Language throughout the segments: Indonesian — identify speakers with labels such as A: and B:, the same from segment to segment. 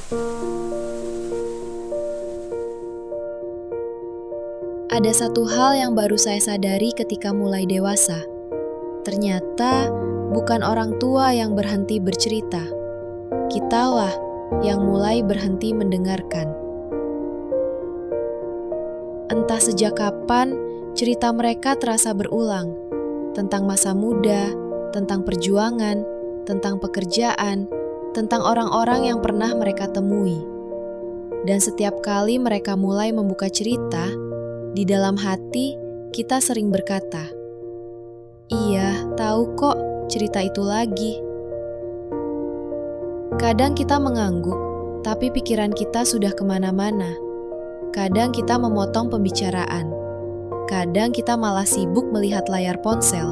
A: Ada satu hal yang baru saya sadari ketika mulai dewasa. Ternyata bukan orang tua yang berhenti bercerita. Kitalah yang mulai berhenti mendengarkan. Entah sejak kapan, cerita mereka terasa berulang. Tentang masa muda, tentang perjuangan, tentang pekerjaan, tentang orang-orang yang pernah mereka temui. Dan setiap kali mereka mulai membuka cerita, di dalam hati kita sering berkata, "Iya, tahu kok cerita itu lagi." Kadang kita mengangguk, tapi pikiran kita sudah kemana-mana. Kadang kita memotong pembicaraan. Kadang kita malah sibuk melihat layar ponsel.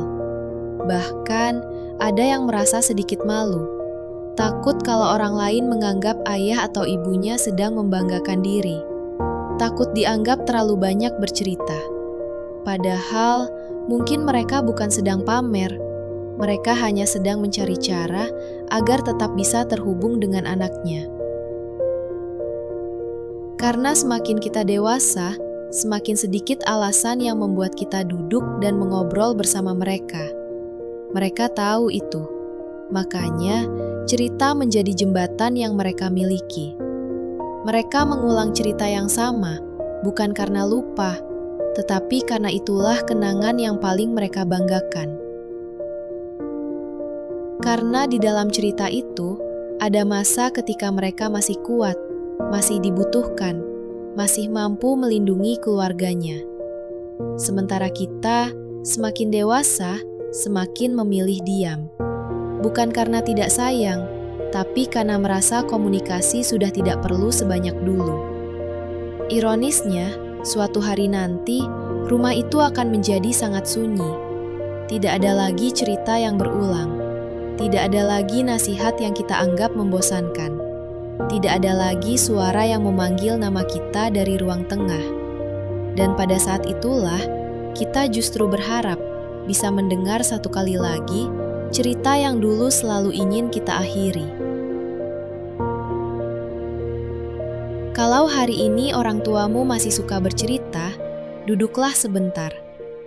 A: Bahkan ada yang merasa sedikit malu. Takut kalau orang lain menganggap ayah atau ibunya sedang membanggakan diri. Takut dianggap terlalu banyak bercerita. Padahal mungkin mereka bukan sedang pamer. Mereka hanya sedang mencari cara agar tetap bisa terhubung dengan anaknya. Karena semakin kita dewasa, semakin sedikit alasan yang membuat kita duduk dan mengobrol bersama mereka. Mereka tahu itu. Makanya, cerita menjadi jembatan yang mereka miliki. Mereka mengulang cerita yang sama, bukan karena lupa, tetapi karena itulah kenangan yang paling mereka banggakan. Karena di dalam cerita itu, ada masa ketika mereka masih kuat, masih dibutuhkan, masih mampu melindungi keluarganya. Sementara kita, semakin dewasa, semakin memilih diam. Bukan karena tidak sayang, tapi karena merasa komunikasi sudah tidak perlu sebanyak dulu. Ironisnya, suatu hari nanti, rumah itu akan menjadi sangat sunyi. Tidak ada lagi cerita yang berulang. Tidak ada lagi nasihat yang kita anggap membosankan. Tidak ada lagi suara yang memanggil nama kita dari ruang tengah. Dan pada saat itulah, kita justru berharap bisa mendengar satu kali lagi cerita yang dulu selalu ingin kita akhiri. Kalau hari ini orang tuamu masih suka bercerita, duduklah sebentar.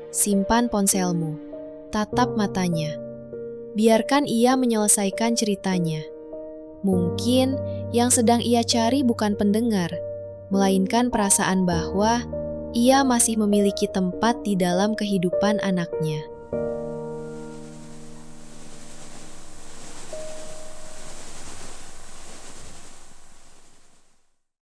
A: Simpan ponselmu. Tatap matanya. Biarkan ia menyelesaikan ceritanya. Mungkin yang sedang ia cari bukan pendengar, melainkan perasaan bahwa ia masih memiliki tempat di dalam kehidupan anaknya.